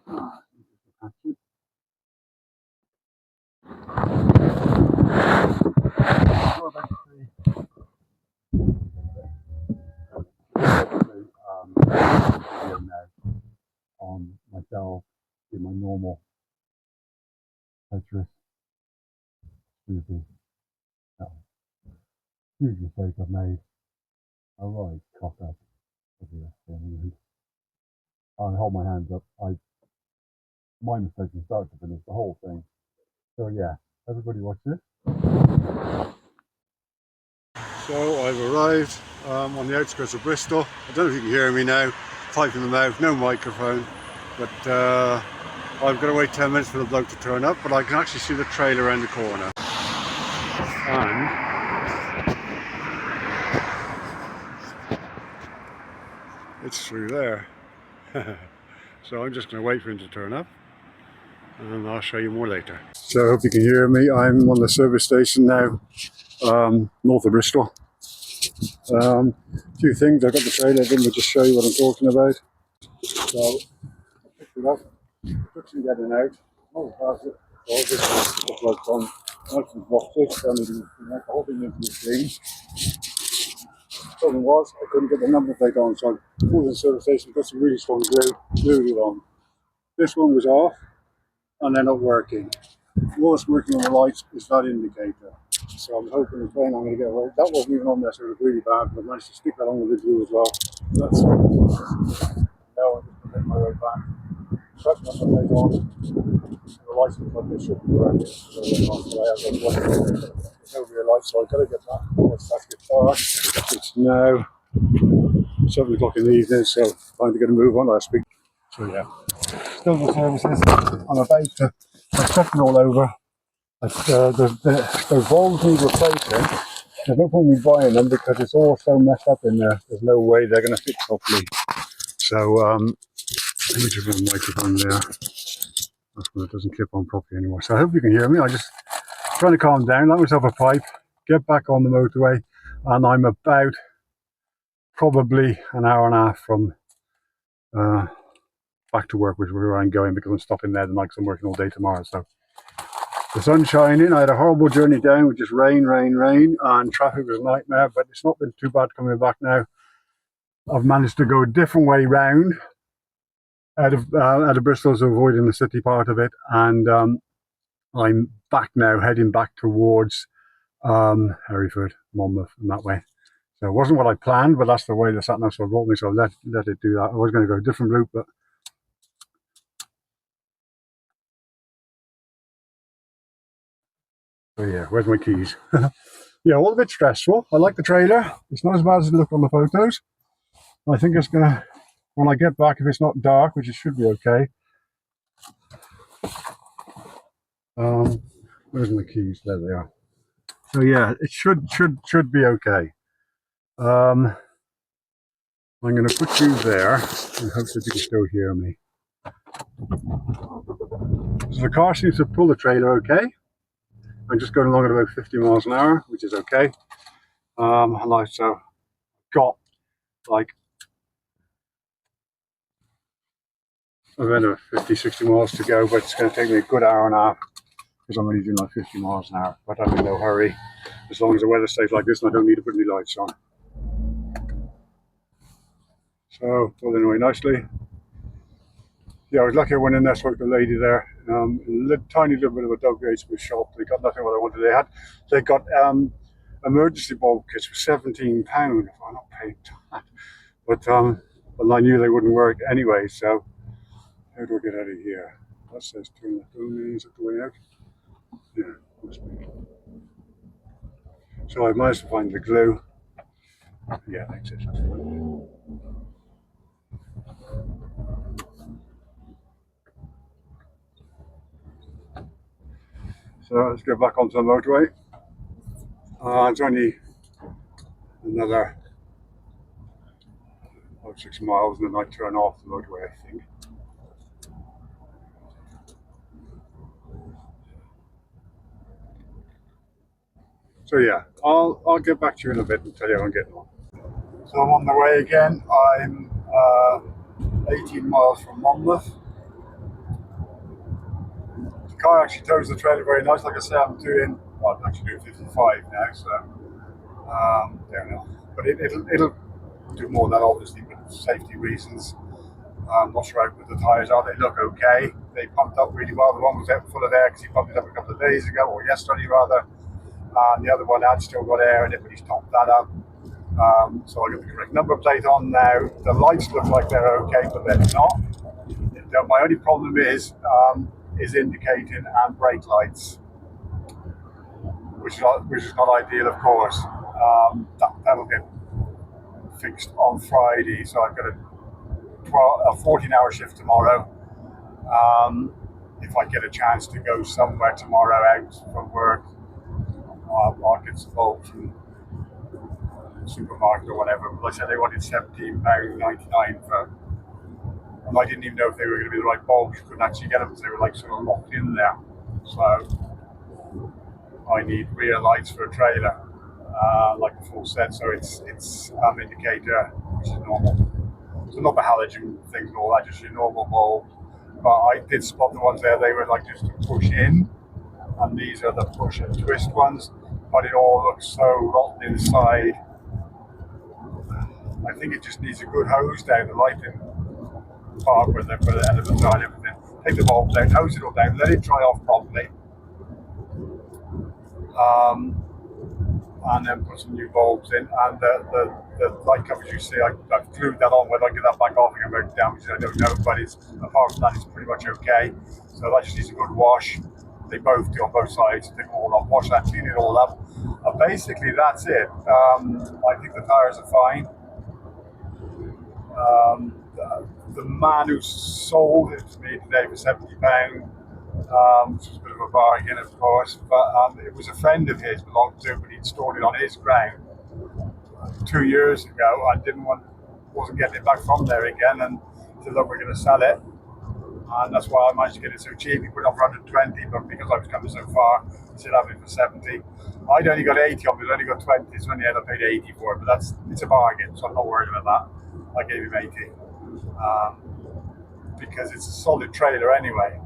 Video now on myself in my normal Tetris. Seriously, no, huge mistake I've made. I right cock up. I hold my hands up. My mistake from start to finish, the whole thing. So yeah, everybody watch this. So I've arrived on the outskirts of Bristol. I don't know if you can hear me now. Pipe in the mouth, no microphone. But I've got to wait 10 minutes for the bloke to turn up, but I can actually see the trailer around the corner. And it's through there. So I'm just going to wait for him to turn up, and I'll show you more later. So I hope you can hear me. I'm on the service station now, north of Bristol. A few things, I've got the trailer, I didn't just show you what I'm talking about. So, pick it up, quickly getting out. Oh, pass it. All this stuff like on. Nice and boxed it, so I need to make the whole thing into the thing. Problem was, I couldn't get the number plate on, so I pulled in the service station, got some really strong glue, glued it on. This one was off, and they're not working. What's working on the lights is that indicator. So I'm hoping and praying I'm going to get away. That wasn't even on there, so it was really bad, but I managed to stick that on with the glue as well. That's now I'm just going to make my way back. Press my plate on. The license plate this should be working. So I've got no real light, so I've got to get that. Let's get dark. It's now 7 o'clock in the evening, so time to get a move on. Last week. So yeah, still the services. I'm about to. I'm checking all over. The valves need replacing. There's no point in me buying them because it's all so messed up in there. There's no way they're going to fit properly. So let me just put a microphone there. That's when it doesn't clip on properly anymore. So I hope you can hear me. I'm just trying to calm down, light myself a pipe, get back on the motorway, and I'm about probably an hour and a half from back to work, which is where I'm going because I'm stopping there tonight because I'm working all day tomorrow. So the sun's shining. I had a horrible journey down with just rain, and traffic was a nightmare, but it's not been too bad coming back now. I've managed to go a different way round out of Bristol, so avoiding the city part of it, and I'm back now, heading back towards Hereford, Monmouth, and that way. So it wasn't what I planned, but that's the way the sat-nav sort of brought me, so I let it do that. I was going to go a different route, but so yeah, where's my keys? Yeah, all a bit stressful. I like the trailer. It's not as bad as it looked on the photos. I think it's gonna, when I get back, if it's not dark, which it should be okay. Where's my keys? There they are. So yeah, it should be okay. I'm gonna put you there and hope that you can still hear me. So the car seems to pull the trailer okay. I'm just going along at about 50 miles an hour, which is okay. And I've got like about 50, 60 miles to go, but it's going to take me a good hour and a half because I'm only doing like 50 miles an hour, but I'm in no hurry. As long as the weather stays like this and I don't need to put any lights on. So, pulling away nicely. Yeah, I was lucky I went in there, spoke to the lady there. Tiny little bit of a dog ate with shop. They got nothing what I wanted. They got emergency bulb kits for £17. I'm not paying that. But I knew they wouldn't work anyway, so how do I get out of here? That says turn the phone in, is that the way out? Yeah, must be. So I managed to find the glue. Yeah, that's it. That's fine. So let's go back onto the motorway. It's only another 6 miles and then I turn off the motorway, I think. So yeah, I'll get back to you in a bit and tell you how I'm getting on. So I'm on the way again. I'm 18 miles from Monmouth. the car actually tows the trailer very nice. Like I say, I'm actually doing 55 now, so don't know. But it'll do more than that, obviously, but safety reasons. I'm not sure how good the tyres are. They look okay. They pumped up really well. The one was out full of air because he pumped it up a couple of days ago, or yesterday rather. And the other one had still got air in it, but he's topped that up. So I got the correct number plate on now. The lights look like they're okay, but they're not. My only problem is indicating and brake lights, which is not ideal, of course. That'll get fixed on Friday, so I've got a 14-hour shift tomorrow. If I get a chance to go somewhere tomorrow out from work, I'll get some bulbs from the supermarket or whatever. But like I said, they wanted £17.99 for, and I didn't even know if they were going to be the right bulbs. You couldn't actually get them because they were like sort of locked in there. So I need rear lights for a trailer, like a full set. So it's indicator, which is normal. So not the halogen things and all that, just your normal bulb. But I did spot the ones there, they were like just to push in, and these are the push and twist ones, but it all looks so rotten inside. I think it just needs a good hose down the lighting part where they put the elements on and everything. Take the bulbs out, hose it all down, let it dry off properly. And then put some new bulbs in, and the light covers you see, I've glued that on. Whether I get that back off again about damage, I don't know, but apart from that, it's pretty much okay. So that just needs a good wash. They both do on both sides. Take them all off, wash that, clean it all up. Basically, that's it. I think the tires are fine. The man who sold it to me today for £70, which was a bit of a bargain, of course, but it was a friend of his belonged to, but he'd stored it on his ground 2 years ago and wasn't getting it back from there again, and said, look, we're going to sell it, and that's why I managed to get it so cheap. He put it on for 120, but because I was coming so far, he said have it for 70. I'd only got 80 of it, I only got 20, so in the end I paid 80 for it, but it's a bargain, so I'm not worried about that. I gave him 80 because it's a solid trailer anyway.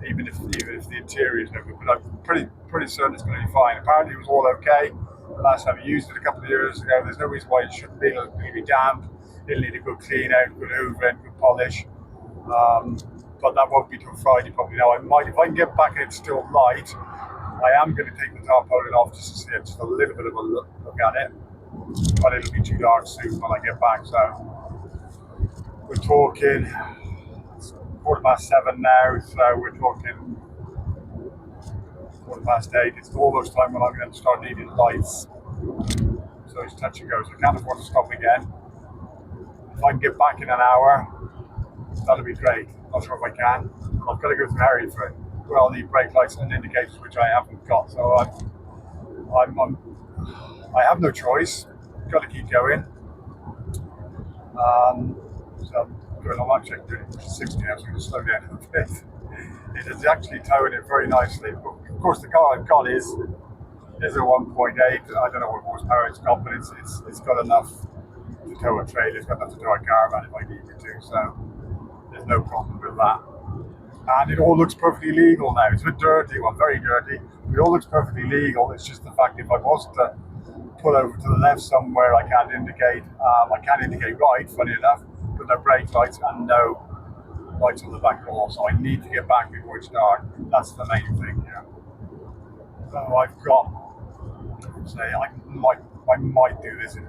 Even if the interior is no good, but I'm pretty certain it's going to be fine. Apparently it was all okay the last time I used it a couple of years ago. There's no reason why it shouldn't be. It'll be damp. It'll need a good clean out, good hoovering, good polish. But that won't be till Friday probably. Now I might, if I can get back and it's still light, I am going to take the tarpaulin off just to see it, just a little bit of a look at it. But it'll be too dark soon when I get back. So we're talking 7:15 now, so we're talking 8:15. It's almost time when I'm going to start needing lights. So it's touch and go. So I can't afford to stop again. If I can get back in an hour, that'll be great. Not sure if I can. I've got to go to Harry for it. Well, I'll need brake lights and indicators, which I haven't got. So I have no choice. Got to keep going. So I'm actually doing it for 60 now, so I'm going to slow down a bit. It is actually towing it very nicely. But of course, the car I've got is a 1.8. I don't know what horsepower it's got, but it's got enough to tow a trailer. It's got enough to tow a caravan if I need it to. So there's no problem with that. And it all looks perfectly legal now. It's a bit dirty, very dirty. It all looks perfectly legal. It's just the fact if I was to pull over to the left somewhere, I can't indicate. I can't indicate right, funny enough, but no brake lights and no lights on the back door. So I need to get back before it's dark. That's the main thing, yeah. So I've got, say, I might do this in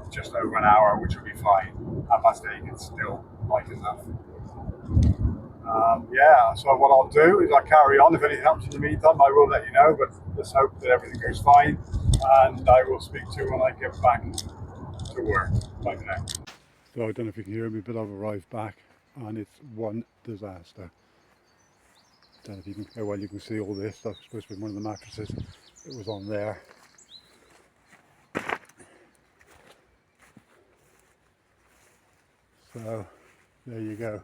just over an hour, which will be fine. 8:30, it's still light enough. So what I'll do is I'll carry on. If anything happens in the meantime, I will let you know, but let's hope that everything goes fine, and I will speak to you when I get back to work. Bye for now. So I don't know if you can hear me, but I've arrived back, and it's one disaster. Don't know if you can, how well you can see all this. That's supposed to be one of the mattresses. It was on there. So there you go.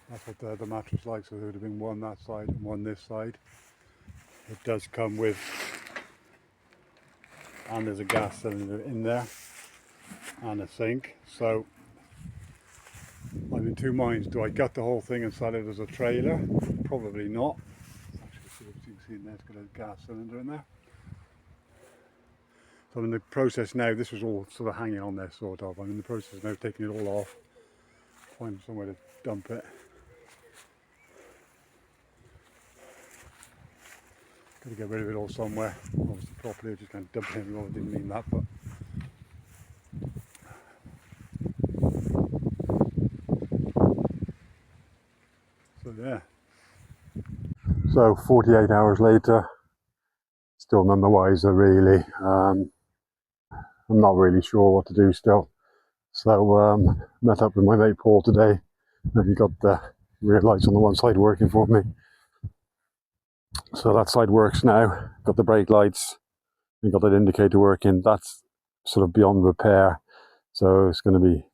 That's what the mattress like. So there would have been one that side and one this side. It does come with, and there's a gas cylinder in there and a sink. So I'm in two minds. Do I gut the whole thing and sell it as a trailer? Probably not. Actually, see if you can see in there, it's got a gas cylinder in there. So I'm in the process now, this was all sort of hanging on there sort of. I'm in the process now of taking it all off, find somewhere to dump it. Got to get rid of it all somewhere, obviously properly, I just can't dump it everywhere, I didn't mean that, but so yeah. So 48 hours later, still none the wiser really. I'm not really sure what to do still. So met up with my mate Paul today, and he got the rear lights on the one side working for me. So that side works now. Got the brake lights, we got that indicator working. That's sort of beyond repair. So it's going to be,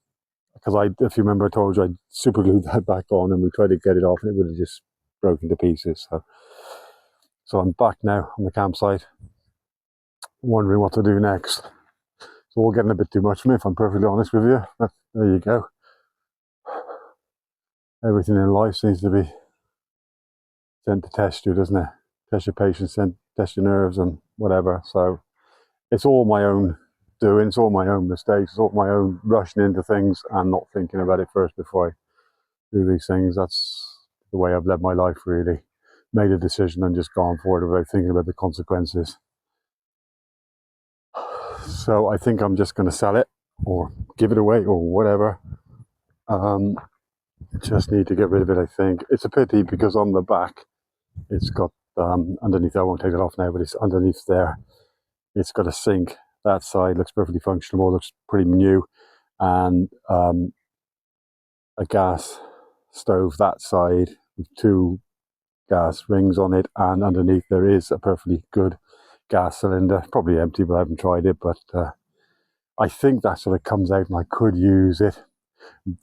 because if you remember, I told you I super glued that back on, and we tried to get it off, and it would have just broken to pieces. So I'm back now on the campsite, wondering what to do next. It's all getting a bit too much for me, if I'm perfectly honest with you. But there you go. Everything in life seems to be sent to test you, doesn't it? Test your patience, test your nerves and whatever. So it's all my own doing, it's all my own mistakes, it's all my own rushing into things and not thinking about it first before I do these things. That's the way I've led my life, really. Made a decision and just gone for it without thinking about the consequences. So I think I'm just going to sell it or give it away or whatever. Just need to get rid of it, I think. It's a pity because on the back, it's got underneath, I won't take it off now, but it's underneath there. It's got a sink. That side looks perfectly functional, looks pretty new. And a gas stove that side with two gas rings on it. And underneath there is a perfectly good gas cylinder. Probably empty, but I haven't tried it. But I think that sort of comes out and I could use it.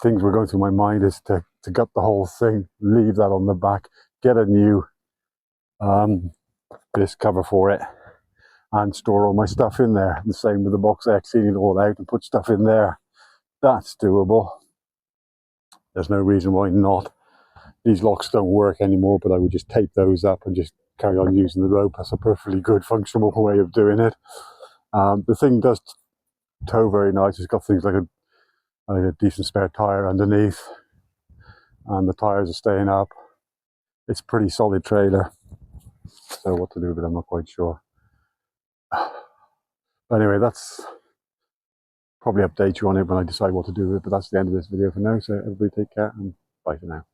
Things were going through my mind is to gut the whole thing, leave that on the back, get a new this cover for it, and store all my stuff in there. The same with the box X, clean it all out and put stuff in there. That's doable. There's no reason why not. These locks don't work anymore, but I would just tape those up and just carry on using the rope. That's a perfectly good functional way of doing it. The thing does tow very nice. It's got things like a decent spare tire underneath, and the tires are staying up. It's a pretty solid trailer. So what to do with it, I'm not quite sure. But anyway, that's probably update you on it when I decide what to do with it. But that's the end of this video for now. So everybody take care and bye for now.